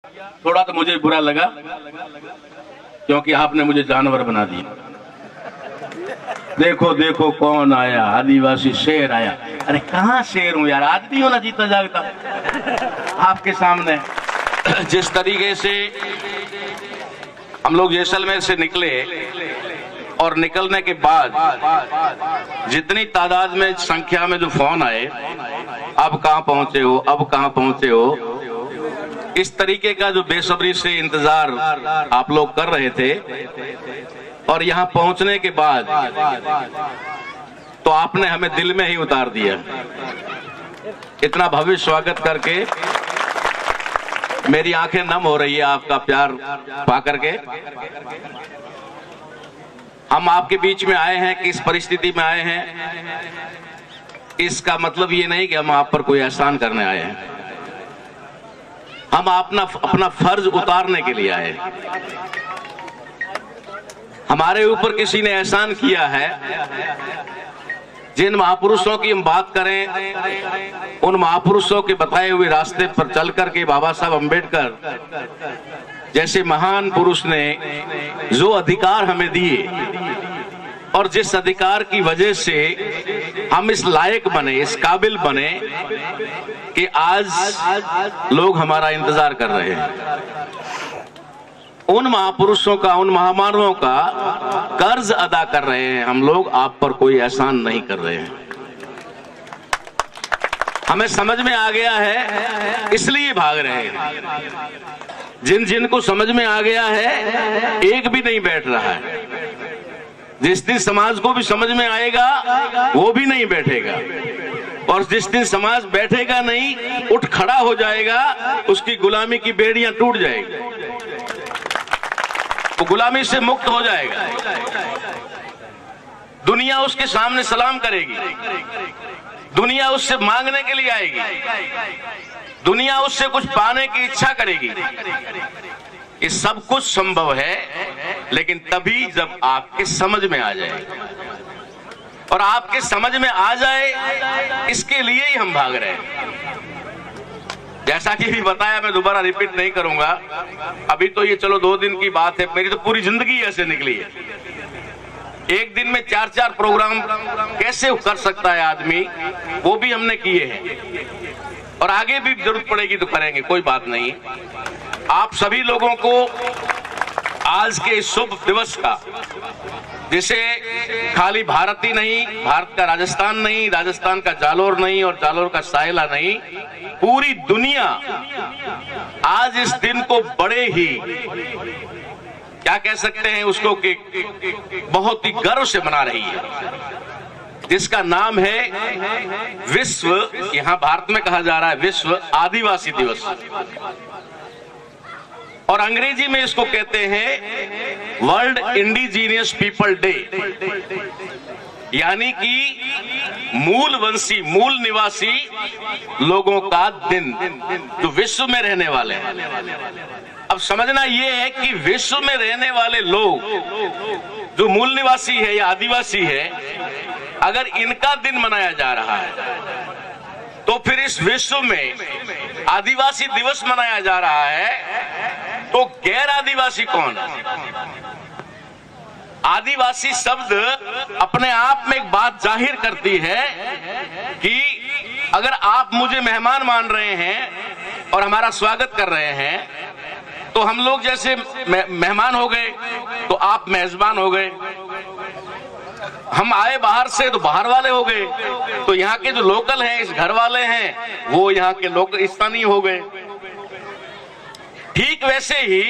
थोड़ा तो मुझे बुरा लगा क्योंकि आपने मुझे जानवर बना दिया। देखो देखो कौन आया, आदिवासी शेर आया। अरे कहाँ शेर हूं यार, आदमी हो ना जीता जागता आपके सामने। जिस तरीके से हम लोग जैसलमेर से निकले और निकलने के बाद जितनी तादाद में संख्या में जो फोन आए, अब कहाँ पहुंचे हो, अब कहाँ पहुंचे हो, इस तरीके का जो बेसब्री से इंतजार आप लोग कर रहे थे और यहाँ पहुंचने के बाद तो आपने हमें दिल में ही उतार दिया। इतना भव्य स्वागत करके मेरी आंखें नम हो रही है आपका प्यार पा करके। हम आपके बीच में आए हैं, किस परिस्थिति में आए हैं, इसका मतलब ये नहीं कि हम आप पर कोई एहसान करने आए हैं। हम अपना फर्ज उतारने के लिए आए। हमारे ऊपर किसी ने एहसान किया है। जिन महापुरुषों की हम बात करें, उन महापुरुषों के बताए हुए रास्ते पर चल करके बाबा साहब अम्बेडकर जैसे महान पुरुष ने जो अधिकार हमें दिए और जिस अधिकार की वजह से हम इस लायक बने, इस काबिल बने कि आज लोग हमारा इंतजार कर रहे हैं, उन महापुरुषों का, उन महामानवों का कर्ज अदा कर रहे हैं हम लोग। आप पर कोई एहसान नहीं कर रहे हैं। हमें समझ में आ गया है इसलिए भाग रहे हैं। जिन जिन को समझ में आ गया है एक भी नहीं बैठ रहा है। जिस दिन समाज को भी समझ में आएगा वो भी नहीं बैठेगा, और जिस दिन समाज बैठेगा नहीं, उठ खड़ा हो जाएगा, उसकी गुलामी की बेड़ियां टूट जाएगी, वो गुलामी से मुक्त हो जाएगा। दुनिया उसके सामने सलाम करेगी, दुनिया उससे मांगने के लिए आएगी, दुनिया उससे कुछ पाने की इच्छा करेगी। ये सब कुछ संभव है, लेकिन तभी जब आपके समझ में आ जाए। और आपके समझ में आ जाए, इसके लिए ही हम भाग रहे हैं। जैसा कि भी बताया, मैं दोबारा रिपीट नहीं करूंगा। अभी तो ये चलो 2 दिन की बात है, मेरी तो पूरी जिंदगी ऐसे निकली है। एक दिन में 4-4 प्रोग्राम कैसे कर सकता है आदमी, वो भी हमने किए हैं और आगे भी जरूरत पड़ेगी तो करेंगे, कोई बात नहीं। आप सभी लोगों को आज के शुभ दिवस का, जिसे खाली भारत ही नहीं, भारत का राजस्थान नहीं, राजस्थान का जालोर नहीं और जालोर का सायला नहीं, पूरी दुनिया आज इस दिन को बड़े ही, क्या कह सकते हैं उसको, कि बहुत ही गर्व से मना रही है, जिसका नाम है विश्व, यहां भारत में कहा जा रहा है विश्व आदिवासी दिवस, और अंग्रेजी में इसको कहते हैं वर्ल्ड इंडिजीनियस पीपल डे, यानी कि मूलवंशी, मूल निवासी लोगों का दिन, जो विश्व में रहने वाले हैं। अब समझना यह है कि विश्व में रहने वाले लोग जो मूल निवासी है या आदिवासी है, अगर इनका दिन मनाया जा रहा है तो फिर इस विश्व में आदिवासी दिवस मनाया जा रहा है, तो गैर आदिवासी कौन है? आदिवासी शब्द अपने आप में एक बात जाहिर करती है कि अगर आप मुझे मेहमान मान रहे हैं और हमारा स्वागत कर रहे हैं, तो हम लोग जैसे मेहमान हो गए तो आप मेजबान हो गए। हम आए बाहर से तो बाहर वाले हो गए, तो यहाँ के जो लोकल हैं, इस घर वाले हैं, वो यहाँ के लोग स्थानीय हो गए। ठीक वैसे ही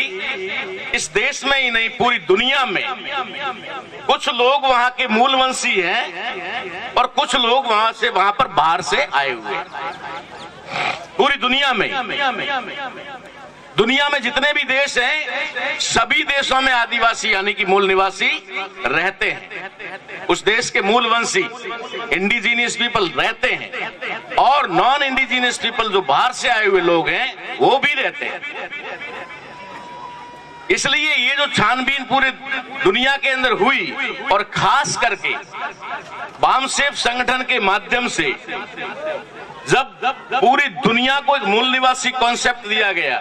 इस देश में ही नहीं, पूरी दुनिया में कुछ लोग वहां के मूलवंशी हैं और कुछ लोग वहां पर बाहर से आए हुए हैं। पूरी दुनिया में जितने भी देश हैं, सभी देशों में आदिवासी यानी कि मूल निवासी रहते हैं। उस देश के मूलवंशी इंडिजीनियस पीपल रहते हैं, और नॉन इंडिजीनियस पीपल जो बाहर से आए हुए लोग हैं वो भी रहते हैं। इसलिए ये जो छानबीन पूरे दुनिया के अंदर हुई, और खास करके बामसेफ संगठन के माध्यम से जब पूरी दुनिया को एक मूल निवासी कॉन्सेप्ट दिया गया,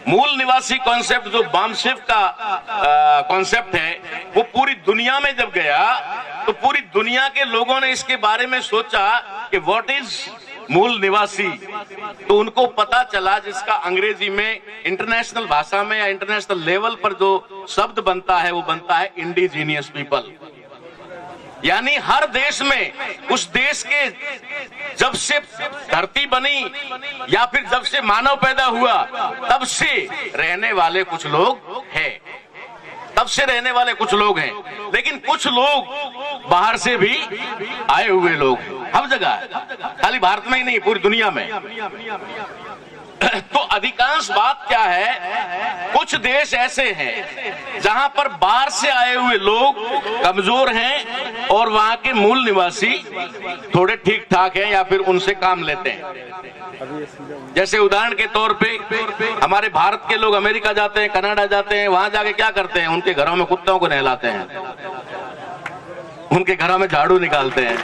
मूल निवासी कॉन्सेप्ट जो बामशेव का कॉन्सेप्ट है, वो पूरी दुनिया में जब गया तो पूरी दुनिया के लोगों ने इसके बारे में सोचा कि व्हाट इज मूल निवासी। तो उनको पता चला, जिसका अंग्रेजी में इंटरनेशनल भाषा में या इंटरनेशनल लेवल पर जो शब्द बनता है वो बनता है इंडिजीनियस पीपल। यानी हर देश में, उस देश के जब से धरती बनी या फिर जब से मानव पैदा हुआ तब से रहने वाले कुछ लोग हैं, तब से रहने वाले कुछ लोग हैं। लेकिन कुछ लोग बाहर से भी आए हुए लोग हर जगह, खाली भारत में ही नहीं, पूरी दुनिया में। तो अधिकांश बात क्या है, कुछ देश ऐसे हैं जहां पर बाहर से आए हुए लोग कमजोर हैं और वहां के मूल निवासी थोड़े ठीक ठाक हैं या फिर उनसे काम लेते हैं। जैसे उदाहरण के तौर पे हमारे भारत के लोग अमेरिका जाते हैं, कनाडा जाते हैं, वहां जाके क्या करते हैं, उनके घरों में कुत्तों को नहलाते हैं, उनके घरों में झाड़ू निकालते हैं,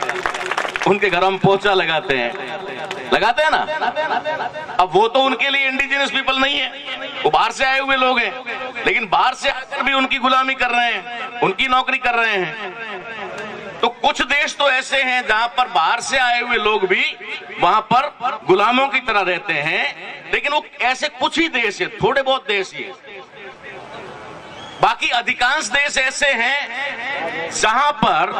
उनके घरों में पोछा लगाते हैं ना। अब वो तो उनके लिए इंडिजिनस पीपल नहीं है, वो बाहर से आए हुए लोग हैं, लेकिन बाहर से आकर भी उनकी गुलामी कर रहे हैं, उनकी नौकरी कर रहे हैं। तो कुछ देश तो ऐसे हैं जहां पर बाहर से आए हुए लोग भी वहां पर गुलामों की तरह रहते हैं, लेकिन वो ऐसे कुछ ही देश है, थोड़े बहुत देश ही है। बाकी अधिकांश देश ऐसे हैं जहां पर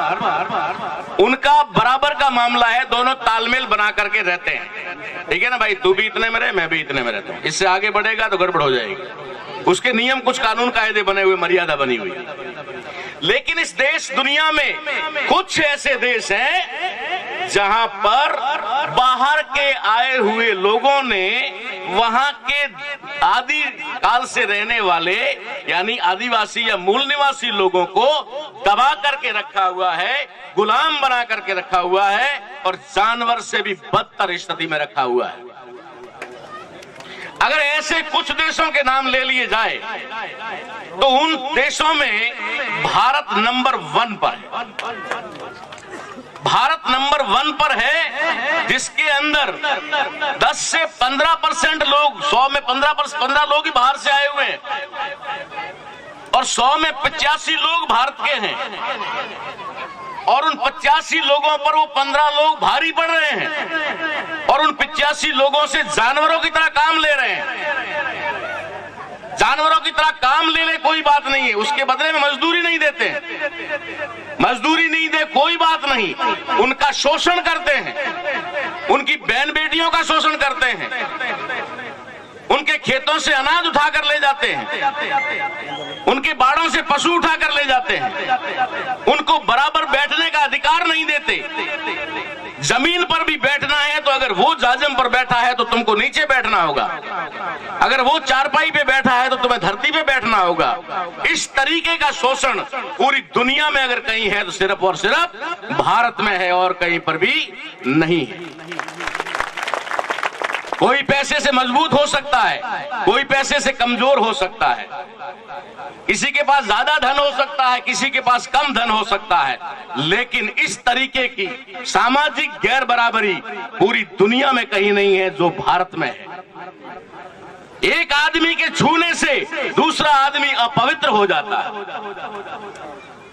उनका बराबर का मामला है, दोनों तालमेल बना करके रहते हैं। ठीक है ना भाई, तू भी इतने में रहे, मैं भी इतने में रहता हूं, इससे आगे बढ़ेगा तो गड़बड़ हो जाएगी। उसके नियम, कुछ कानून कायदे बने हुए, मर्यादा बनी हुई। लेकिन इस देश दुनिया में कुछ ऐसे देश हैं जहां पर बाहर के आए हुए लोगों ने वहां के आदि काल से रहने वाले यानी आदिवासी या मूल निवासी लोगों को दबा करके रखा हुआ है, गुलाम बना करके रखा हुआ है और जानवर से भी बदतर स्थिति में रखा हुआ है। अगर ऐसे कुछ देशों के नाम ले लिए जाए तो उन देशों में भारत नंबर 1 पर है। भारत नंबर 1 पर है, जिसके अंदर 10 से 15% लोग, 100 में 15 लोग ही बाहर से आए हुए हैं और 100 में 85 लोग भारत के हैं। और उन 85 लोगों पर वो 15 लोग भारी पड़ रहे हैं और उन 85 लोगों से जानवरों की तरह काम ले रहे हैं। जानवरों की तरह काम ले ले कोई बात नहीं है, उसके बदले में मजदूरी नहीं देते, मजदूरी नहीं दे कोई बात नहीं, उनका शोषण करते हैं, उनकी बहन बेटियों का शोषण करते हैं, उनके खेतों से अनाज उठाकर ले जाते हैं, उनके बाड़ों से पशु उठाकर ले जाते हैं, उनको बराबर बैठने का अधिकार नहीं देते। जमीन पर भी बैठना है तो अगर वो जाजम पर बैठा है तो तुमको नीचे बैठना होगा, अगर वो चारपाई पे बैठा है तो तुम्हें धरती पे बैठना होगा। इस तरीके का शोषण पूरी दुनिया में अगर कहीं है तो सिर्फ और सिर्फ भारत में है और कहीं पर भी नहीं है। कोई पैसे से मजबूत हो सकता है, कोई पैसे से कमजोर हो सकता है, किसी के पास ज्यादा धन हो सकता है, किसी के पास कम धन हो सकता है, लेकिन इस तरीके की सामाजिक गैर बराबरी पूरी दुनिया में कहीं नहीं है जो भारत में है। एक आदमी के छूने से दूसरा आदमी अपवित्र हो जाता है,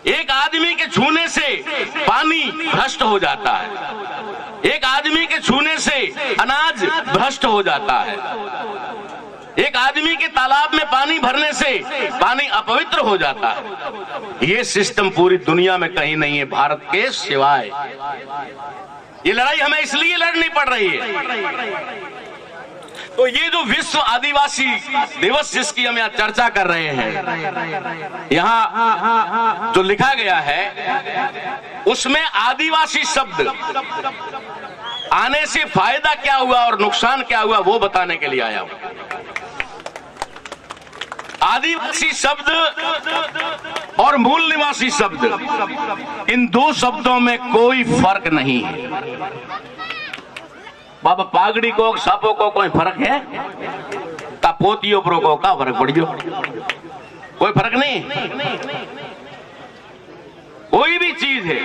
एक आदमी के छूने से पानी भ्रष्ट हो जाता है, एक आदमी के छूने से अनाज भ्रष्ट हो जाता है, एक आदमी के तालाब में पानी भरने से पानी अपवित्र हो जाता है। ये सिस्टम पूरी दुनिया में कहीं नहीं है भारत के सिवाय। ये लड़ाई हमें इसलिए लड़नी पड़ रही है। तो ये जो विश्व आदिवासी दिवस जिसकी हम यहाँ चर्चा कर रहे हैं, यहाँ जो लिखा गया है उसमें आदिवासी शब्द आने से फायदा क्या हुआ और नुकसान क्या हुआ वो बताने के लिए आया हूं। आदिवासी शब्द और मूल निवासी शब्द, इन दो शब्दों में कोई फर्क नहीं है। बाबा पागड़ी को सापों को कोई फर्क है? पोतियों पर को का फर्क पड़ गयो? कोई फर्क नहीं। कोई भी चीज है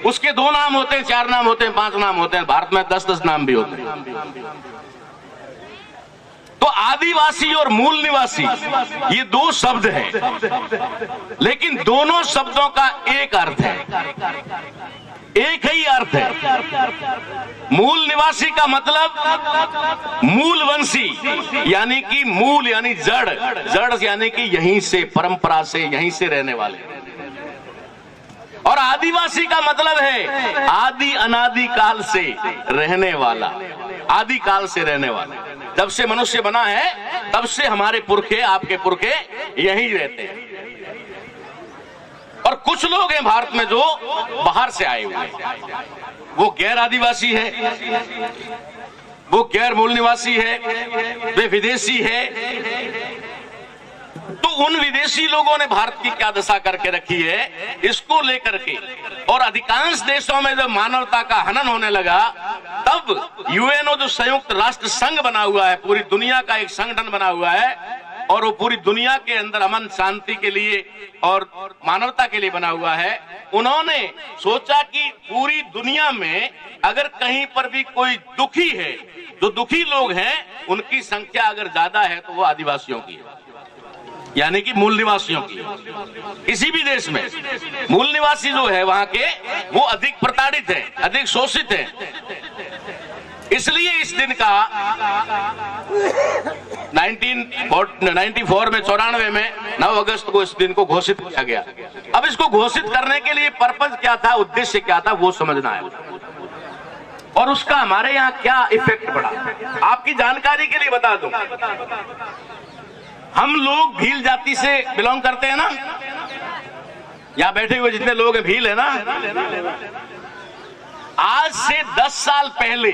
उसके 2 नाम होते हैं, 4 नाम होते हैं, 5 नाम होते हैं, भारत में 10-10 नाम भी होते हैं। तो आदिवासी और मूल निवासी ये 2 शब्द हैं, लेकिन दोनों शब्दों का एक अर्थ है, एक ही अर्थ है। मूल निवासी का मतलब मूलवंशी, यानी कि मूल यानी जड़, जड़ यानी कि यहीं से, परंपरा से, यहीं से रहने वाले। और आदिवासी का मतलब है आदि अनादि काल से रहने वाला, आदि काल से रहने वाला। जब से मनुष्य बना है तब से हमारे पुरखे, आपके पुरखे यहीं रहते हैं। और कुछ लोग हैं भारत में जो बाहर से आए हुए हैं, वो गैर आदिवासी है, वो गैर मूल निवासी है, वे विदेशी है। तो उन विदेशी लोगों ने भारत की क्या दशा करके रखी है इसको लेकर के, और अधिकांश देशों में जब मानवता का हनन होने लगा तब यूएनओ जो संयुक्त राष्ट्र संघ बना हुआ है, पूरी दुनिया का एक संगठन बना हुआ है, और वो पूरी दुनिया के अंदर अमन शांति के लिए और मानवता के लिए बना हुआ है। उन्होंने सोचा कि पूरी दुनिया में अगर कहीं पर भी कोई दुखी है, जो दुखी लोग हैं उनकी संख्या अगर ज्यादा है तो वो आदिवासियों की है, यानी कि मूल निवासियों की। किसी भी देश में मूल निवासी जो है वहां के, वो अधिक प्रताड़ित हैं, अधिक शोषित हैं। इसलिए इस दिन का 1994 में, 94 में 9 अगस्त को इस दिन को घोषित किया गया। अब इसको घोषित करने के लिए पर्पज क्या था, उद्देश्य क्या था, वो समझना है, और उसका हमारे यहाँ क्या इफेक्ट पड़ा। आपकी जानकारी के लिए बता दूं, हम लोग भील जाति से बिलोंग करते हैं ना, यहां बैठे हुए जितने लोग हैं भील है ना। आज से 10 साल पहले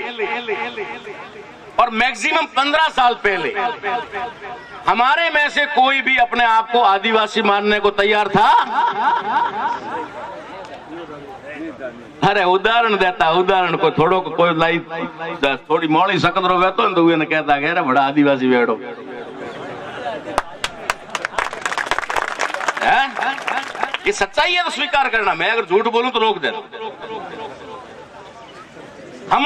और मैक्सिमम 15 साल पहले हमारे में से कोई भी अपने आप को आदिवासी मानने को तैयार था? अरे उदाहरण देता, उदाहरण को थोड़ो कोई लाई थोड़ी मोड़ी सकत रो तो उन्हें कहता कि बड़ा आदिवासी बैठो है? ये सच्चाई है तो स्वीकार करना, मैं अगर झूठ बोलूं तो रोक देना। हम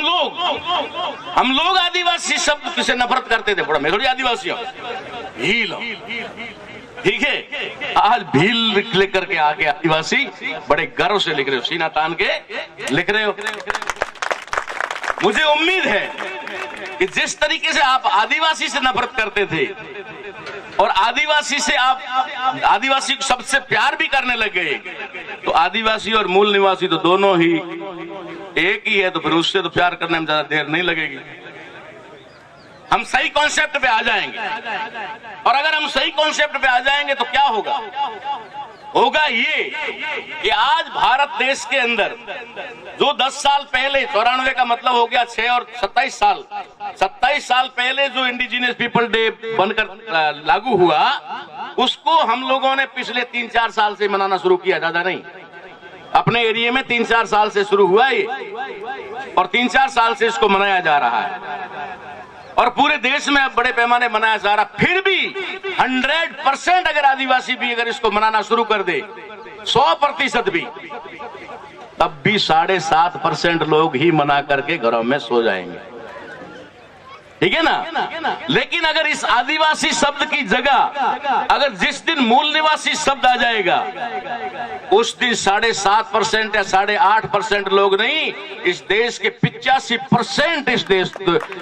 लोग आदिवासी शब्द से नफरत करते थे, बड़ा मैं थोड़ी आदिवासी हूं, भील, ठीक है। आज भील लिख करके आके आदिवासी बड़े गर्व से लिख रहे हो, सीना तान के लिख रहे हो। मुझे उम्मीद है कि जिस तरीके से आप आदिवासी से नफरत करते थे और आदिवासी से आप आदिवासी शब्द से प्यार भी करने लगे, तो आदिवासी और मूल निवासी तो दोनों ही एक ही है, तो फिर उससे तो प्यार करने में ज्यादा देर नहीं लगेगी। हम सही कॉन्सेप्ट पे आ जाएंगे, और अगर हम सही कॉन्सेप्ट पे आ जाएंगे तो क्या होगा? होगा ये कि आज भारत देश के अंदर जो 10 साल पहले, 94 का मतलब हो गया 6 और 27 साल पहले जो इंडिजिनियस पीपल डे बनकर लागू हुआ, उसको हम लोगों ने पिछले 3-4 साल से मनाना शुरू किया, ज्यादा नहीं। अपने एरिया में 3-4 साल से शुरू हुआ ये, और 3-4 साल से इसको मनाया जा रहा है, और पूरे देश में अब बड़े पैमाने मनाया जा रहा। फिर भी 100% अगर आदिवासी भी अगर इसको मनाना शुरू कर दे, 100% भी, तब भी 7.5% लोग ही मना करके घरों में सो जाएंगे, ठीक है ना। लेकिन अगर इस आदिवासी शब्द की जगह अगर जिस दिन मूल निवासी शब्द आ जाएगा, उस दिन 7.5% या 8.5% लोग नहीं, इस देश के 85%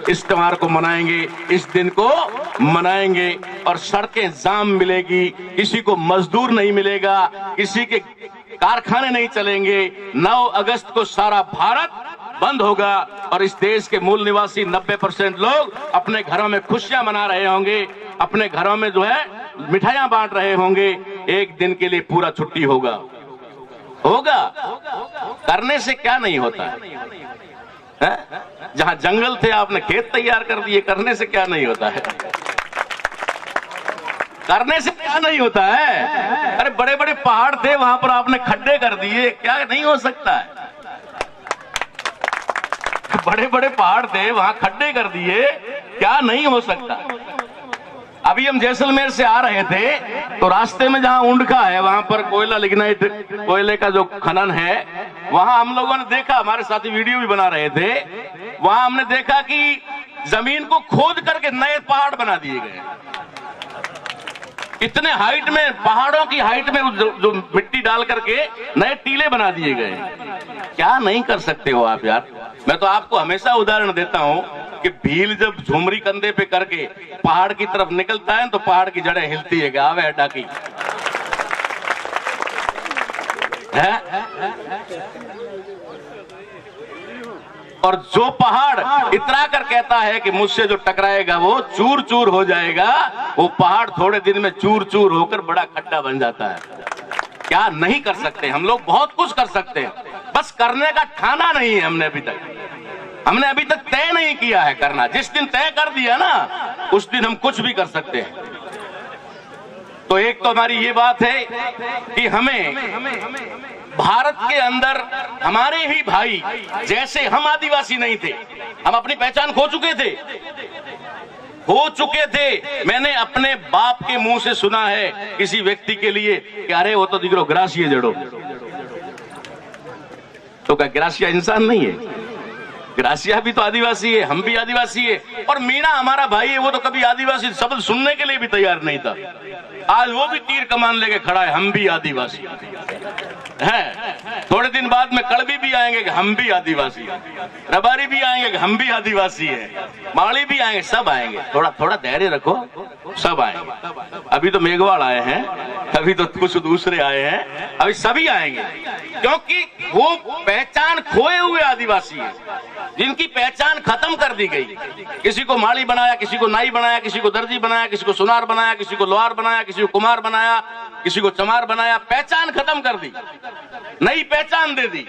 इस त्योहार को मनाएंगे, इस दिन को मनाएंगे। और सड़कें जाम मिलेगी, किसी को मजदूर नहीं मिलेगा, किसी के कारखाने नहीं चलेंगे। 9 अगस्त को सारा भारत बंद होगा, और इस देश के मूल निवासी 90% लोग अपने घरों में खुशियां मना रहे होंगे, अपने घरों में जो है मिठाइयां बांट रहे होंगे। एक दिन के लिए पूरा छुट्टी होगा। करने से क्या नहीं होता है? जहां जंगल थे आपने खेत तैयार कर दिए, करने से क्या नहीं होता है? करने से क्या नहीं होता है? अरे बड़े बड़े पहाड़ थे, वहां पर आपने खड्डे कर दिए, क्या नहीं हो सकता है? बड़े बड़े पहाड़ थे, वहां खड्डे कर दिए, क्या नहीं हो सकता? अभी हम जैसलमेर से आ रहे थे तो रास्ते में जहां उंडका है वहां पर कोयला लिग्नाइट कोयले का जो खनन है वहां हम लोगों ने देखा, हमारे साथी वीडियो भी बना रहे थे, वहां हमने देखा कि जमीन को खोद करके नए पहाड़ बना दिए गए। इतने हाइट में, पहाड़ों की हाइट में जो मिट्टी डाल करके नए टीले बना दिए गए। क्या नहीं कर सकते हो आप यार। मैं तो आपको हमेशा उदाहरण देता हूं कि भील जब झुमरी कंधे पे करके पहाड़ की तरफ निकलता है तो पहाड़ की जड़ें हिलती है, गावे अड्डा की है। और जो पहाड़ इतरा कर कहता है कि मुझसे जो टकराएगा वो चूर चूर हो जाएगा, वो पहाड़ थोड़े दिन में चूर चूर होकर बड़ा खड्डा बन जाता है। क्या नहीं कर सकते हम लोग, बहुत कुछ कर सकते हैं, बस करने का ठाना नहीं है हमने अभी तक तय नहीं किया है करना। जिस दिन तय कर दिया ना उस दिन हम कुछ भी कर सकते हैं। तो एक तो हमारी ये बात है कि हमें भारत के अंदर हमारे ही भाई, जैसे हम आदिवासी नहीं थे, हम अपनी पहचान खो चुके थे। मैंने अपने बाप के मुंह से सुना है किसी व्यक्ति के लिए कि अरे वो तो दिगरो ग्रासिया जड़ो। तो क्या ग्रासिया इंसान नहीं है? ग्रासिया भी तो आदिवासी है, हम भी आदिवासी है। और मीणा हमारा भाई है, वो तो कभी आदिवासी शब्द सुनने के लिए भी तैयार नहीं था। आज वो भी तीर कमान लेके खड़ा है, हम भी आदिवासी है। थोड़े दिन बाद में कड़वी भी आएंगे कि हम भी आदिवासी हैं, रबारी भी आएंगे कि हम भी आदिवासी हैं, माली भी आएंगे, सब आएंगे। थोड़ा थोड़ा धैर्य रखो, सब आएंगे। अभी तो मेघवाड़ आए हैं, अभी तो कुछ दूसरे आए हैं, अभी सभी आएंगे, क्योंकि वो पहचान खोए हुए आदिवासी है जिनकी पहचान खत्म कर दी गई। किसी को माली बनाया, किसी को नाई बनाया, किसी को दर्जी बनाया, किसी को सुनार बनाया, किसी को लोहार बनाया, किसी को कुमार बनाया, किसी को चमार बनाया। पहचान खत्म कर दी, नई पहचान दे दी।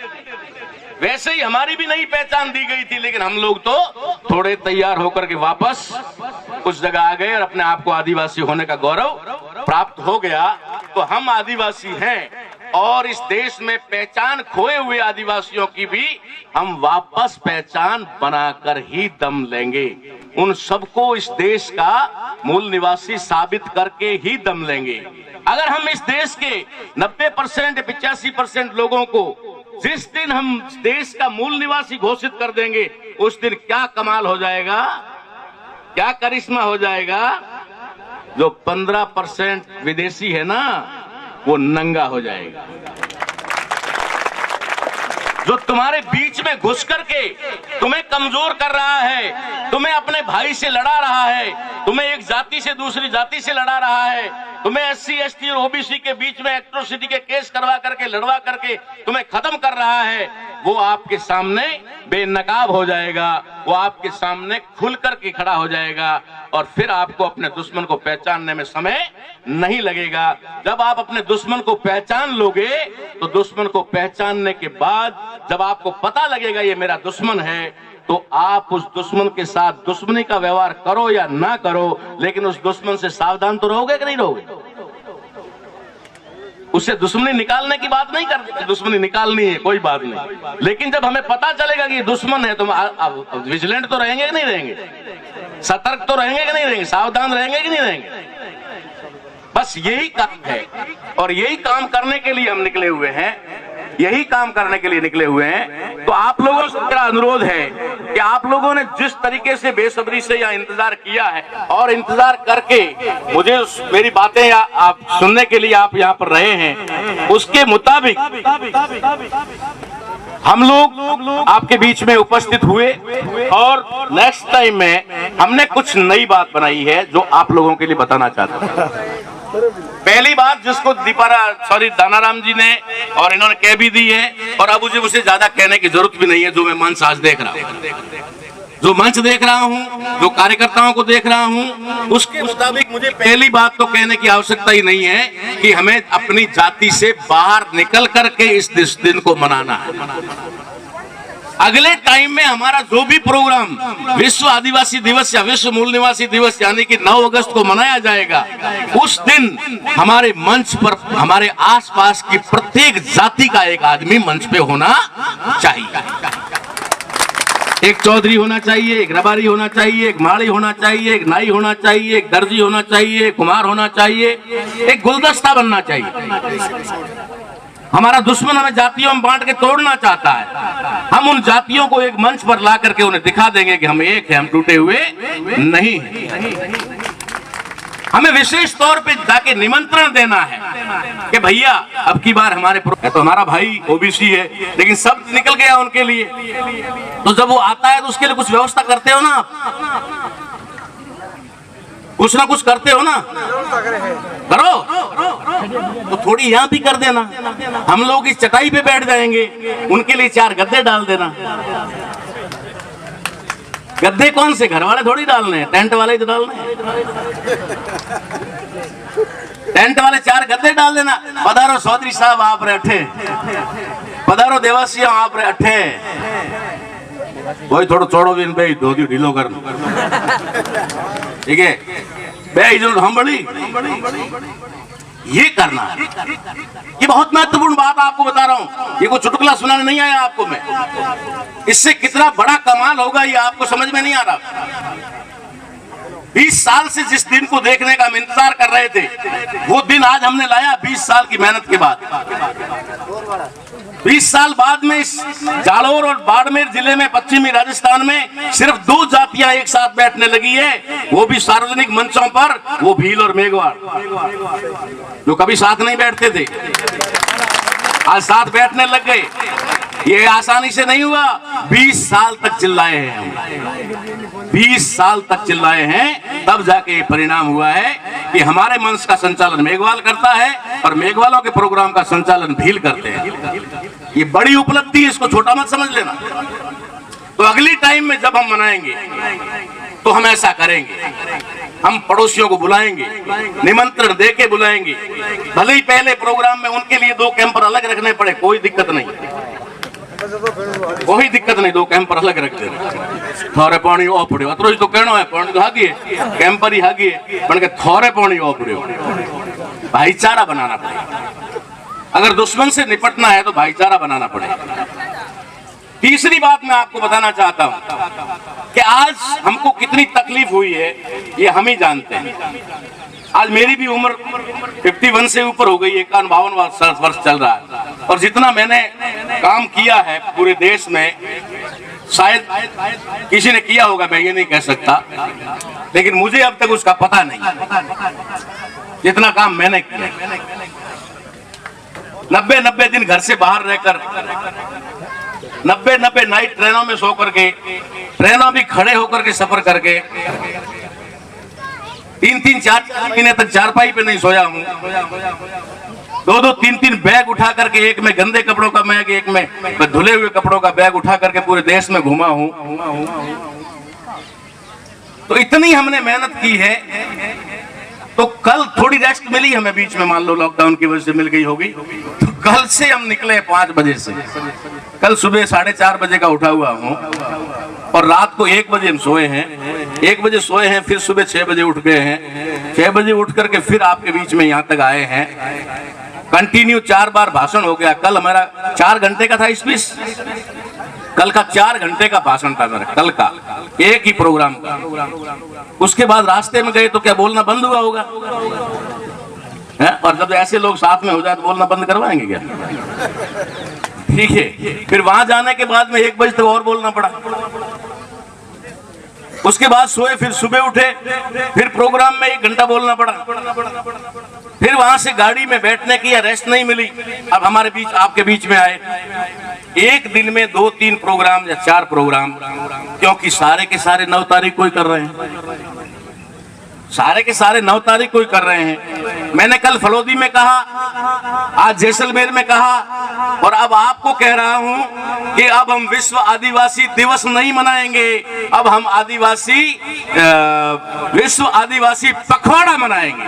वैसे ही हमारी भी नई पहचान दी गई थी, लेकिन हम लोग तो थोड़े तैयार होकर के वापस उस जगह आ गए और अपने आप को आदिवासी होने का गौरव प्राप्त हो गया। तो हम आदिवासी हैं और इस देश में पहचान खोए हुए आदिवासियों की भी हम वापस पहचान बनाकर ही दम लेंगे। उन सबको इस देश का मूल निवासी साबित करके ही दम लेंगे। अगर हम इस देश के 90% 85% लोगों को जिस दिन हम देश का मूल निवासी घोषित कर देंगे, उस दिन क्या कमाल हो जाएगा, क्या करिश्मा हो जाएगा। जो 15% विदेशी है ना, वो नंगा हो जाएगा। जो तुम्हारे बीच में घुस करके तुम्हें कमजोर कर रहा है, तुम्हें अपने भाई से लड़ा रहा है, तुम्हें एक जाति से दूसरी जाति से लड़ा रहा है, तुम्हें SC ST और OBC के बीच में एट्रोसिटी के केस करवा करके, लड़वा करके तुम्हें खत्म कर रहा है, वो आपके सामने बेनकाब हो जाएगा, वो आपके सामने खुल करके खड़ा हो जाएगा। और फिर आपको अपने दुश्मन को पहचानने में समय नहीं लगेगा। जब आप अपने दुश्मन को पहचान लोगे तो दुश्मन को पहचानने के बाद जब आपको पता लगेगा ये मेरा दुश्मन है, तो आप उस दुश्मन के साथ दुश्मनी का व्यवहार करो या ना करो, लेकिन उस दुश्मन से सावधान तो रहोगे कि नहीं रहोगे। उससे दुश्मनी निकालने की बात नहीं करते, दुश्मनी निकालनी है कोई बात नहीं, लेकिन जब हमें पता चलेगा कि ये दुश्मन है तो विजिलेंट तो रहेंगे कि नहीं रहेंगे, सतर्क तो रहेंगे कि नहीं रहेंगे, सावधान रहेंगे कि नहीं रहेंगे। बस यही काम है और यही काम करने के लिए हम निकले हुए हैं, यही काम करने के लिए निकले हुए हैं। तो आप लोगों से मेरा अनुरोध है कि आप लोगों ने जिस तरीके से बेसब्री से यहाँ इंतजार किया है और इंतजार करके मुझे मेरी बातें आप सुनने के लिए आप यहाँ पर रहे हैं, उसके मुताबिक हम लोग आपके बीच में उपस्थित हुए और नेक्स्ट टाइम में हमने कुछ नई बात बनाई है जो आप लोगों के लिए बताना चाहता हूँ। पहली बात जिसको दानाराम जी ने और इन्होंने कह भी दी है, और अब मुझे उसे ज्यादा कहने की जरूरत भी नहीं है। जो मैं मंच आज देख रहा हूँ, जो मंच देख रहा हूँ, जो कार्यकर्ताओं को देख रहा हूँ, उसके मुताबिक मुझे पहली बात तो कहने की आवश्यकता ही नहीं है कि हमें अपनी जाति से बाहर निकल करके इस दिन को मनाना है। अगले टाइम में हमारा जो भी प्रोग्राम विश्व आदिवासी दिवस या विश्व मूल निवासी दिवस यानी कि 9 अगस्त को मनाया जाएगा, उस दिन हमारे मंच पर हमारे आसपास की प्रत्येक जाति का एक आदमी मंच पे होना चाहिए। एक चौधरी होना चाहिए, एक रबारी होना चाहिए, एक माड़ी होना चाहिए, एक नाई होना चाहिए, एक दर्जी होना चाहिए, एक कुम्हार होना चाहिए, एक गुलदस्ता बनना चाहिए। हमारा दुश्मन हमें जातियों में बांट के तोड़ना चाहता है। हम उन जातियों को एक मंच पर ला करके उन्हें दिखा देंगे कि हम एक हैं, हम टूटे हुए नहीं हैं। हमें विशेष तौर पे जाके निमंत्रण देना है कि भैया अब की बार हमारे तो हमारा भाई ओबीसी है, लेकिन सब निकल गया उनके लिए। तो जब वो आता है तो उसके लिए कुछ व्यवस्था करते हो ना आप, कुछ ना कुछ करते हो ना, करो तो थोड़ी यहाँ भी कर देना। हम लोग इस चटाई पे बैठ जाएंगे, उनके लिए 4 गद्दे डाल देना। गद्दे कौन से, घर वाले थोड़ी डालने हैं, टेंट वाले ही तो डालने हैं। टेंट वाले 4 गद्दे डाल देना। पधारो चौधरी साहब आप रे अठे, पधारो देवासिया आप रे अठे, वही थोड़ा चौड़ो भी भाई धोती ढीलो कर, ठीक है भाई जो हम बड़ी ये करना। ये बहुत महत्वपूर्ण बात आपको बता रहा हूं, ये कोई चुटकुला सुनाने नहीं आया आपको मैं। इससे कितना बड़ा कमाल होगा ये आपको समझ में नहीं आ रहा। 20 साल से जिस दिन को देखने का हम इंतजार कर रहे थे, वो दिन आज हमने लाया 20 साल की मेहनत के बाद। 20 साल बाद में इस जालोर और बाड़मेर जिले में, पश्चिमी राजस्थान में सिर्फ 2 जातियां एक साथ बैठने लगी है, वो भी सार्वजनिक मंचों पर, वो भील और मेघवाड़, जो कभी साथ नहीं बैठते थे आज साथ बैठने लग गए। ये आसानी से नहीं हुआ, 20 साल तक चिल्लाए हैं हम, 20 साल तक चिल्लाए हैं, तब जाके परिणाम हुआ है कि हमारे मंच का संचालन मेघवाल करता है और मेघवालों के प्रोग्राम का संचालन भील करते हैं। ये बड़ी उपलब्धि है, इसको छोटा मत समझ लेना। तो अगली टाइम में जब हम मनाएंगे तो हम ऐसा करेंगे, हम पड़ोसियों को बुलाएंगे, निमंत्रण देके बुलाएंगे। भले ही पहले प्रोग्राम में उनके लिए 2 कैंपर अलग रखने पड़े, कोई दिक्कत नहीं, कोई दिक्कत नहीं, 2 कैंपर अलग रख दे। थोड़े पानी ओ पड़ो, अतरो ही तो कहना है, पानी तो हागी है, कैंपर ही हागी है, बन के थोड़े पानी ओ पड़ो। भाईचारा बनाना पड़ेगा। अगर दुश्मन से निपटना है तो भाईचारा बनाना पड़ेगा। तीसरी बात मैं आपको बताना चाहता हूं कि आज हमको कितनी तकलीफ हुई है ये हम ही जानते हैं। आज मेरी भी उम्र 51 से ऊपर हो गई है, 51 वर्ष चल रहा है, और जितना मैंने काम किया है पूरे देश में शायद किसी ने किया होगा, मैं ये नहीं कह सकता, लेकिन मुझे अब तक उसका पता नहीं जितना काम मैंने किया। 90 दिन घर से बाहर रहकर, 90 नाइट ट्रेनों में सो करके, ट्रेनों भी खड़े होकर के सफर करके, 3-4 महीने तक चारपाई पे नहीं सोया हूँ। 2-2, 3-3 बैग उठा करके, एक में गंदे कपड़ों का बैग, एक में धुले हुए कपड़ों का बैग उठा करके पूरे देश में घूमा हूँ। तो इतनी हमने मेहनत की है, तो कल थोड़ी रेस्ट मिली हमें बीच में, मान लो लॉकडाउन की वजह से मिल गई होगी, तो कल से हम निकले 5 बजे से, कल सुबह 4:30 बजे का उठा हुआ हूँ, और रात को 1 बजे हम सोए हैं, 1 बजे सोए हैं, फिर सुबह 6 बजे उठ गए हैं, 6 बजे उठ करके फिर आपके बीच में यहाँ तक आए हैं। कंटिन्यू 4 बार भाषण हो गया। कल हमारा 4 घंटे का था स्पीच, कल का 4 घंटे का भाषण था मेरा, कल का एक ही प्रोग्राम का। उसके बाद रास्ते में गए तो क्या बोलना बंद हुआ होगा है? और जब ऐसे लोग साथ में हो जाए तो बोलना बंद करवाएंगे क्या? ठीक है, फिर वहां जाने के बाद में 1 बजे तक और बोलना पड़ा। उसके बाद सोए, फिर सुबह उठे, फिर प्रोग्राम में 1 घंटा बोलना पड़ा। फिर वहां से गाड़ी में बैठने की या रेस्ट नहीं मिली, अब हमारे बीच, आपके बीच में आए। एक दिन में 2-3 प्रोग्राम या 4 प्रोग्राम, क्योंकि सारे के सारे 9 तारीख को ही कर रहे हैं, सारे के सारे 9 तारीख को ही कर रहे हैं। मैंने कल फलोदी में कहा, आज जैसलमेर में कहा, और अब आपको कह रहा हूं कि अब हम विश्व आदिवासी दिवस नहीं मनाएंगे, अब हम विश्व आदिवासी पखवाड़ा मनाएंगे।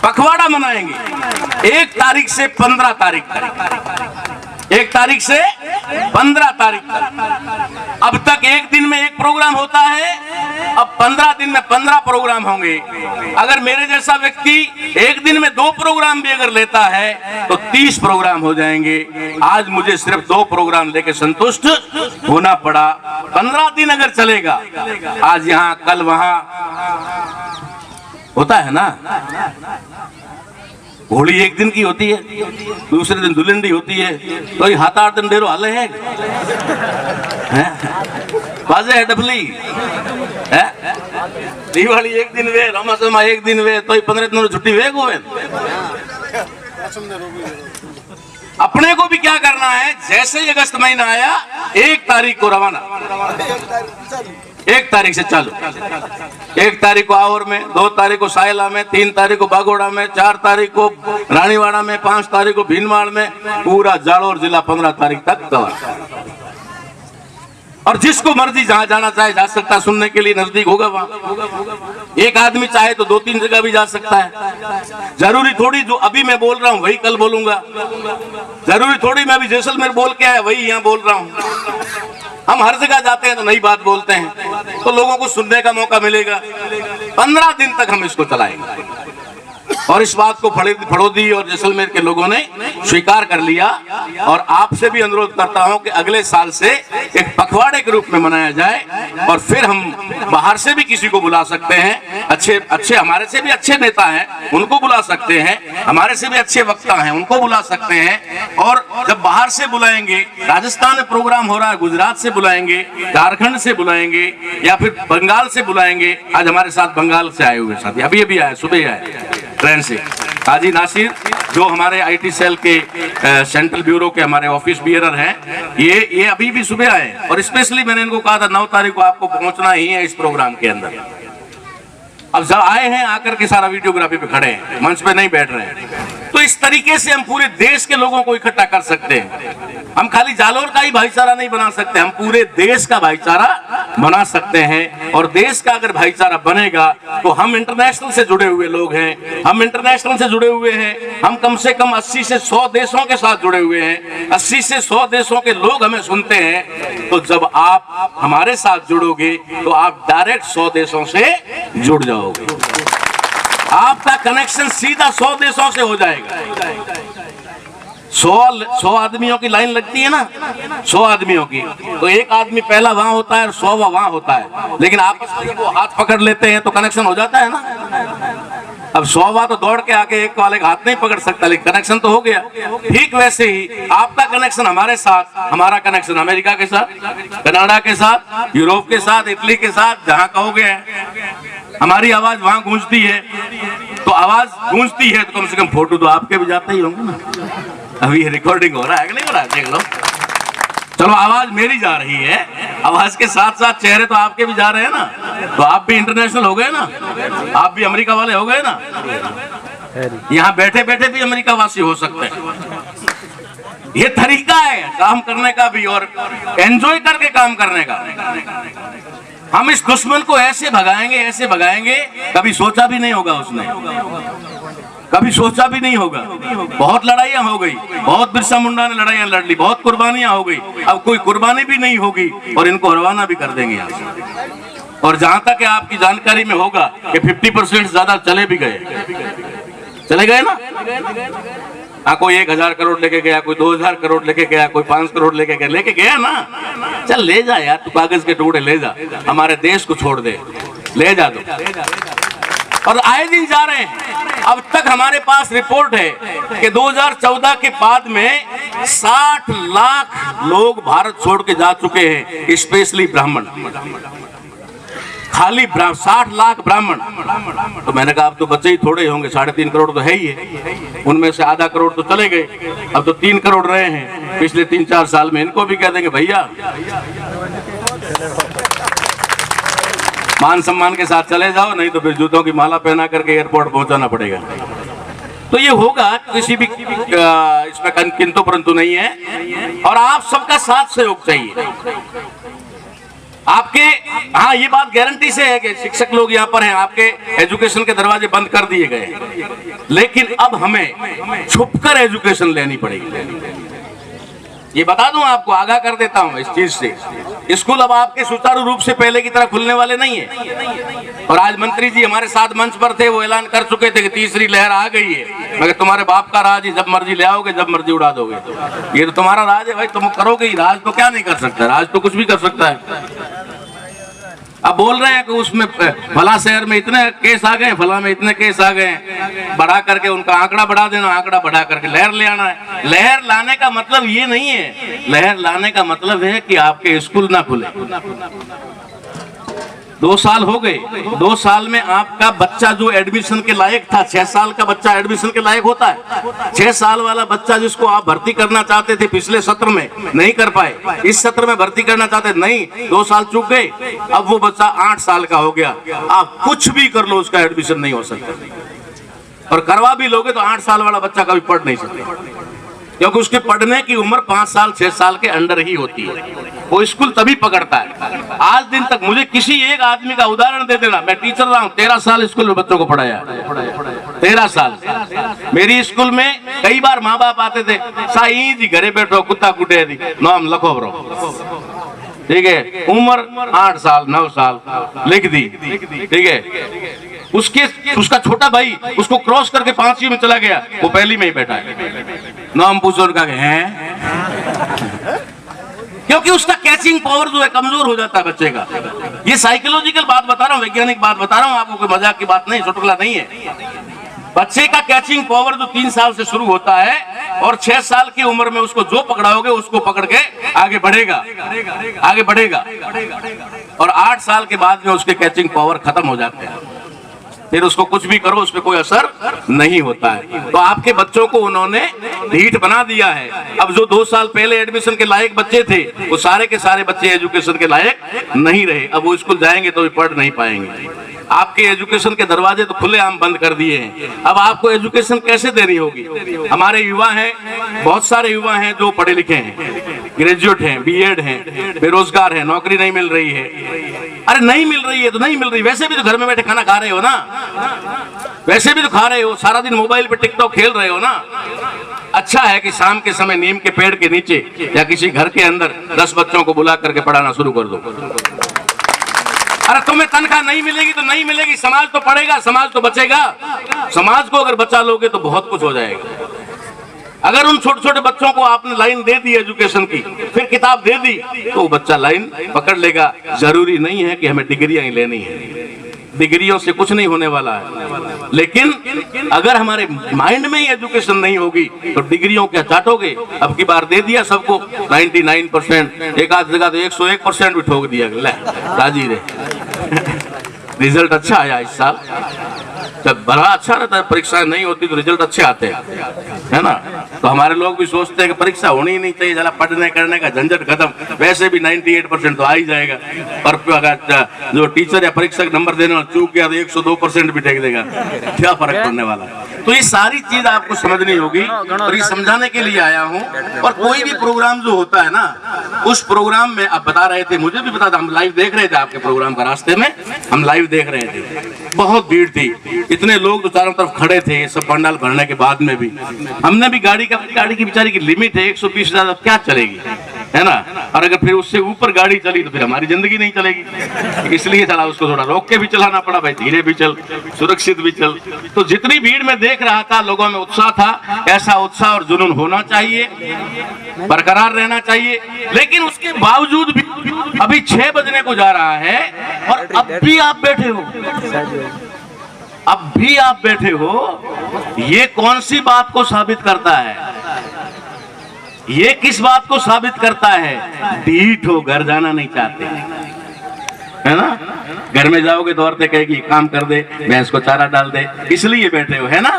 पखवाड़ा मनाएंगे 1 तारीख से 15 तारीख तक। 1 तारीख से 15 तारीख तक। अब तक एक दिन में एक प्रोग्राम होता है, अब 15 दिन में 15 प्रोग्राम होंगे। अगर मेरे जैसा व्यक्ति एक दिन में 2 प्रोग्राम भी अगर लेता है तो 30 प्रोग्राम हो जाएंगे। आज मुझे सिर्फ 2 प्रोग्राम लेके संतुष्ट होना पड़ा। 15 दिन अगर चलेगा, आज यहाँ कल वहां होता है ना। होली एक दिन की होती है, दूसरे दिन धुलंडी होती है, तो ये 7-8 दिन डेरो हाले है बाजे है डबली है। दिवाली एक दिन वे, रामासमा एक दिन वे, तो 15 दिन छुट्टी वे को। अपने को भी क्या करना है, जैसे ही अगस्त महीना आया 1 तारीख को रवाना, 1 तारीख से चालू। 1 तारीख को आवर में, 2 तारीख को सायला में, 3 तारीख को बागोड़ा में, 4 तारीख को रानीवाड़ा में, 5 तारीख को भीनमाल में, पूरा जालोर जिला 15 तारीख तक कवर। और जिसको मर्जी जहां जाना चाहे जा सकता, सुनने के लिए नजदीक होगा वहां। एक आदमी चाहे तो 2-3 जगह भी जा सकता है। जरूरी थोड़ी जो अभी मैं बोल रहा हूं वही कल बोलूंगा, जरूरी थोड़ी मैं अभी जैसलमेर बोल के आया वही यहां बोल रहा हूं। हम हर जगह जाते हैं तो नई बात बोलते हैं, तो लोगों को सुनने का मौका मिलेगा। 15 दिन तक हम इसको चलाएंगे। और इस बात को फड़ौदी और जैसलमेर के लोगों ने स्वीकार कर लिया। और आपसे भी अनुरोध करता हूं कि अगले साल से एक पखवाड़े के रूप में मनाया जाए, और फिर हम बाहर से भी किसी को बुला सकते हैं। अच्छे हमारे से भी अच्छे नेता हैं, उनको बुला सकते हैं। हमारे से भी अच्छे वक्ता हैं, उनको बुला सकते हैं। और जब बाहर से बुलाएंगे, राजस्थान में प्रोग्राम हो रहा है, गुजरात से बुलाएंगे, झारखंड से बुलाएंगे, या फिर बंगाल से बुलाएंगे। आज हमारे साथ बंगाल से आए हुए साथी अभी आए, सुबह आए ट्रेन से, हाजी नासिर, जो हमारे आईटी सेल के सेंट्रल ब्यूरो के हमारे ऑफिस बियरर हैं। ये अभी भी सुबह आए, और स्पेशली मैंने इनको कहा था 9 तारीख को आपको पहुंचना ही है इस प्रोग्राम के अंदर। अब जब आए हैं, आकर के सारा वीडियोग्राफी पे खड़े हैं, मंच पे नहीं बैठ रहे हैं। तो इस तरीके से हम पूरे देश के लोगों को इकट्ठा कर सकते हैं। हम खाली जालोर का ही भाईचारा नहीं बना सकते, हम पूरे देश का भाईचारा बना सकते हैं। और देश का अगर भाईचारा बनेगा तो हम इंटरनेशनल से जुड़े हुए लोग हैं, हम इंटरनेशनल से जुड़े हुए हैं। हम कम से कम 80 से 100 देशों के साथ जुड़े हुए हैं, 80 से 100 देशों के लोग हमें सुनते हैं। तो जब आप हमारे साथ जुड़ोगे तो आप डायरेक्ट 100 देशों से जुड़ जाओगे। आपका कनेक्शन सीधा 100 देशों से हो जाएगा। 100 आदमियों की लाइन लगती है ना, 100 आदमियों की, तो एक आदमी पहला वहां होता है और 100वां वहां होता है। लेकिन आपस में वो हाथ पकड़ लेते हैं तो कनेक्शन हो जाता है ना। अब 100वां तो दौड़ के आके एक वाले का हाथ नहीं पकड़ सकता, लेकिन कनेक्शन तो हो गया। ठीक वैसे ही आपका कनेक्शन हमारे साथ, हमारा कनेक्शन अमेरिका के साथ, कनाडा के साथ, यूरोप के साथ, इटली के साथ, जहां कहोगे हमारी आवाज वहां गूंजती है। तो आवाज गूंजती है तो कम से कम फोटो तो आपके भी जाते ही होंगे ना। अभी ये रिकॉर्डिंग हो रहा है कि नहीं हो रहा है, देख लो। चलो आवाज मेरी जा रही है, आवाज के साथ साथ चेहरे तो आपके भी जा रहे हैं ना। तो आप भी इंटरनेशनल हो गए ना, आप भी अमेरिका वाले हो गए ना। यहाँ बैठे बैठे भी अमेरिका वासी हो सकते हैं। ये तरीका है काम करने का भी, और एंजॉय करके काम करने का। हम इस दुश्मन को ऐसे भगाएंगे, कभी सोचा भी नहीं होगा उसने, कभी सोचा भी नहीं होगा। बहुत लड़ाइयां हो गई, बहुत बिरसा मुंडा ने लड़ाइयां लड़ ली, बहुत कुर्बानियां हो गई। अब कोई कुर्बानी भी नहीं होगी और इनको रवाना भी कर देंगे यहाँ से। और जहां तक आपकी जानकारी में होगा कि 50% ज्यादा चले भी गए, चले गए ना। हाँ, कोई 1000 करोड़ लेके गया, कोई 2000 करोड़ लेके गया, कोई 5 करोड़ लेके गया ना। चल ले जा यार, तू कागज के टुकड़े ले जा, हमारे देश को छोड़ दे, ले जा दो। और आए दिन जा रहे हैं। अब तक हमारे पास रिपोर्ट है कि 2014 के बाद में 60 लाख लोग भारत छोड़ के जा चुके हैं, स्पेशली ब्राह्मण, खाली 60 लाख ब्राह्मण। तो मैंने कहा अब तो बच्चे ही थोड़े होंगे, 3.5 करोड़ तो है ही है, उनमें से आधा करोड़ तो चले गए, अब तो 3 करोड़ रहे हैं पिछले 3-4 साल में। इनको भी कह देंगे भैया मान सम्मान के साथ चले जाओ, नहीं तो फिर जूतों की माला पहना करके एयरपोर्ट पहुंचाना पड़ेगा। तो ये होगा, किसी भी इसमें किंतु परंतु नहीं है। और आप सबका साथ सहयोग चाहिए आपके। हाँ, ये बात गारंटी से है कि शिक्षक लोग यहाँ पर हैं, आपके एजुकेशन के दरवाजे बंद कर दिए गए, लेकिन अब हमें छुपकर एजुकेशन लेनी पड़ेगी। ये बता दूं आपको, आगाह कर देता हूं इस चीज से। स्कूल अब आपके सुचारू रूप से पहले की तरह खुलने वाले नहीं है। और आज मंत्री जी हमारे साथ मंच पर थे, वो ऐलान कर चुके थे कि तीसरी लहर आ गई है, मगर तुम्हारे बाप का राज है, जब मर्जी ले आओगे, जब मर्जी उड़ा दोगे। ये तो तुम्हारा राज है भाई, तुम करोगे ही। राज तो क्या नहीं कर सकता, राज तो कुछ भी कर सकता है। अब बोल रहे हैं कि उसमें फला शहर में इतने केस आ गए, फला में इतने केस आ गए, बढ़ा करके उनका आंकड़ा बढ़ा देना, आंकड़ा बढ़ा करके लहर ले आना है। लहर लाने का मतलब ये नहीं है, लहर लाने का मतलब है कि आपके स्कूल ना खुले। 2 साल हो गए, 2 साल में आपका बच्चा जो एडमिशन के लायक था, 6 साल का बच्चा एडमिशन के लायक होता है। 6 साल वाला बच्चा जिसको आप भर्ती करना चाहते थे पिछले सत्र में, नहीं कर पाए, इस सत्र में भर्ती करना चाहते नहीं, 2 साल चूक गए। अब वो बच्चा 8 साल का हो गया, आप कुछ भी कर लो उसका एडमिशन नहीं हो सकता। और करवा भी लोगे तो 8 साल वाला बच्चा कभी पढ़ नहीं सकता, क्योंकि उसके पढ़ने की उम्र 5 साल 6 साल के अंडर ही होती है। वो स्कूल तभी पकड़ता है। आज दिन तक मुझे किसी एक आदमी का उदाहरण दे देना। मैं टीचर रहा हूँ, 13 साल स्कूल में बच्चों को पढ़ाया, 13 साल। मेरी स्कूल में कई बार माँ बाप आते थे, साईं जी घरे बैठो, कुत्ता कुटे दी, नाम लिखो ब्रो, ठीक है, उम्र 8 साल 9 साल लिख दी, ठीक है। उसका छोटा भाई उसको क्रॉस करके 5वीं में चला गया, वो पहली में ही बैठा है। नाम पूछो उनका, हैं? क्योंकि उसका कैचिंग पावर जो है कमजोर हो जाता है बच्चे का। ये साइकोलॉजिकल बात बता रहा हूँ, वैज्ञानिक बात बता रहा हूँ आपको, कोई मजाक की बात नहीं, चुटकुला नहीं है। बच्चे का कैचिंग पावर जो 3 साल से शुरू होता है और 6 साल की उम्र में उसको जो पकड़ाओगे उसको पकड़ के आगे बढ़ेगा, आगे बढ़ेगा। और 8 साल के बाद में उसके कैचिंग पावर खत्म हो जाते हैं, फिर उसको कुछ भी करो उस पर कोई असर नहीं होता है। तो आपके बच्चों को उन्होंने ढीठ बना दिया है। अब जो 2 साल पहले एडमिशन के लायक बच्चे थे, वो सारे के सारे बच्चे एजुकेशन के लायक नहीं रहे। अब वो स्कूल जाएंगे तो भी पढ़ नहीं पाएंगे। आपके एजुकेशन के दरवाजे तो खुलेआम बंद कर दिए हैं। अब आपको एजुकेशन कैसे देनी होगी? हमारे युवा हैं, बहुत सारे युवा हैं जो पढ़े लिखे हैं, ग्रेजुएट हैं, बीएड हैं, बेरोजगार हैं, नौकरी नहीं मिल रही है। अरे नहीं मिल रही है तो नहीं मिल रही, वैसे भी तो घर में बैठे खाना खा रहे हो ना, वैसे भी तो खा रहे हो, सारा दिन मोबाइल पे टिकटॉक खेल रहे हो ना। अच्छा है कि शाम के समय नीम के पेड़ के नीचे या किसी घर के अंदर 10 बच्चों को बुला करके पढ़ाना शुरू कर दो। अरे तुम्हें तनख्वाह नहीं मिलेगी तो नहीं मिलेगी, समाज तो पढ़ेगा, समाज तो बचेगा। समाज को अगर बचा लोगे तो बहुत कुछ हो जाएगा। अगर उन छोटे छोटे बच्चों को आपने लाइन दे दी एजुकेशन की, फिर किताब दे दी, तो वो बच्चा लाइन पकड़ लेगा। जरूरी नहीं है कि हमें डिग्रियां ही लेनी है, डिग्रियों से कुछ नहीं होने वाला है। लेकिन अगर हमारे माइंड में ही एजुकेशन नहीं होगी तो डिग्रियों क्या चाटोगे? अब की बार दे दिया सबको 99%, एक आध जगह तो 101% भी ठोक दिया, राजी रहे। रिजल्ट अच्छा आया इस साल, जब बड़ा अच्छा रहता है, परीक्षाएं नहीं होती तो रिजल्ट अच्छे आते हैं, है ना। तो हमारे लोग भी सोचते हैं कि परीक्षा होनी ही नहीं चाहिए, जरा पढ़ने करने का झंझट खत्म, वैसे भी 98% तो आ ही जाएगा। पर अगर जो टीचर या परीक्षक नंबर देने वाला चूक गया तो 102% भी टेक देगा, क्या फर्क पड़ने वाला है। तो ये सारी चीज आपको समझनी होगी और ये समझाने के लिए आया हूँ। और कोई भी प्रोग्राम जो होता है ना, उस प्रोग्राम में आप बता रहे थे, मुझे भी पता था, हम लाइव देख रहे थे आपके प्रोग्राम का, रास्ते में हम लाइव देख रहे थे, बहुत भीड़ थी, इतने लोग तो चारों तरफ खड़े थे। ये सब पंडाल भरने के बाद में भी हमने भी गाड़ी की बेचारी की लिमिट है 120,000, क्या चलेगी, है ना। और अगर फिर उससे ऊपर गाड़ी चली तो फिर हमारी जिंदगी नहीं चलेगी, इसलिए चला उसको थोड़ा रोक के भी चलाना पड़ा, भाई धीरे भी चल, सुरक्षित भी चल। तो जितनी भीड़ में देख रहा था, लोगों में उत्साह था, ऐसा उत्साह और जुनून होना चाहिए, बरकरार रहना चाहिए। लेकिन उसके बावजूद भी अभी 6 बजने को जा रहा है और अब भी आप बैठे हो, अब भी आप बैठे हो। ये कौन सी बात को साबित करता है? ये किस बात को साबित करता है? ढीठ हो, घर जाना नहीं चाहते, है ना। घर में जाओगे तो औरतें कहेगी काम कर दे, भैंस को चारा डाल दे, इसलिए बैठे हो, है ना।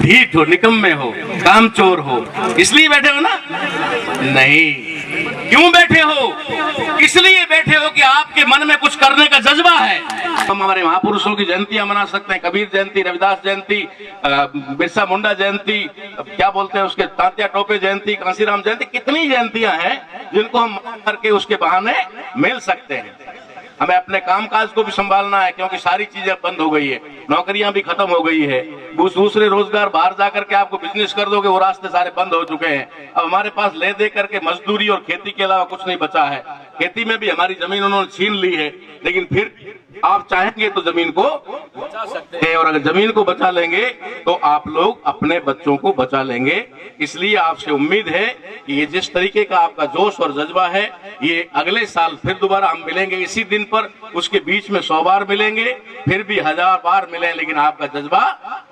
ढीठ हो, निकम्मे हो, कामचोर हो, इसलिए बैठे हो ना। नहीं, क्यों बैठे हो? इसलिए बैठे हो कि आपके मन में कुछ करने का जज्बा है। हम हमारे महापुरुषों की जयंतियां मना सकते हैं, कबीर जयंती, रविदास जयंती, बिरसा मुंडा जयंती, क्या बोलते हैं उसके, तात्या टोपे जयंती, कांसीराम जयंती, कितनी जयंतियां हैं जिनको हम करके उसके बहाने मिल सकते हैं। हमें अपने कामकाज को भी संभालना है, क्योंकि सारी चीजें बंद हो गई है, नौकरियां भी खत्म हो गई है। दूसरे रोजगार बाहर जाकर के आपको बिजनेस कर दोगे, वो रास्ते सारे बंद हो चुके हैं। अब हमारे पास ले दे करके मजदूरी और खेती के अलावा कुछ नहीं बचा है। खेती में भी हमारी जमीन उन्होंने छीन ली है, लेकिन फिर आप चाहेंगे तो जमीन को बचा सकते हैं, और अगर जमीन को बचा लेंगे तो आप लोग अपने बच्चों को बचा लेंगे। इसलिए आपसे उम्मीद है कि ये जिस तरीके का आपका जोश और जज्बा है, ये अगले साल फिर दोबारा हम मिलेंगे इसी दिन पर, उसके बीच में 100 बार मिलेंगे, फिर भी 1000 बार मिले, लेकिन आपका जज्बा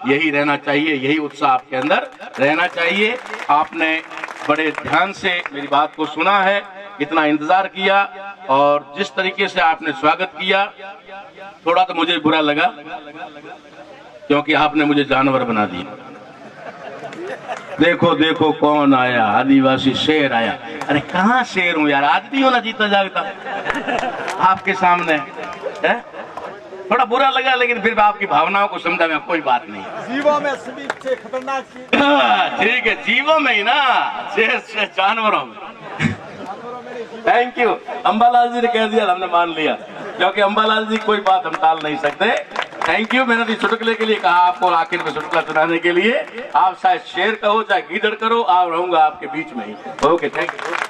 यही रहना चाहिए, यही उत्साह आपके अंदर रहना चाहिए। आपने बड़े ध्यान से मेरी बात को सुना है, इतना इंतजार किया, और जिस तरीके से आपने स्वागत किया, थोड़ा तो मुझे बुरा लगा, क्योंकि आपने मुझे जानवर बना दिया। देखो देखो कौन आया, आदिवासी शेर आया। अरे कहाँ शेर हूँ यार, आदमी हो ना जीता जागता आपके सामने है? थोड़ा बुरा लगा, लेकिन फिर आपकी भावनाओं को समझा मैं, कोई बात नहीं। जीवों में सबसे खतरनाक चीज, ठीक है, जीवों में ही ना, शेर जानवरों में। Thank you. अंबालाल जी ने कह दिया, हमने मान लिया, क्योंकि अंबालाल जी कोई बात हम टाल नहीं सकते। Thank you. मैंने भी चुटकुले के लिए कहा आपको, आखिर में चुटकुला सुनाने के लिए। आप चाहे शेर कहो चाहे गीदड़ करो, आप रहूंगा आपके बीच में ही। Okay, thank you.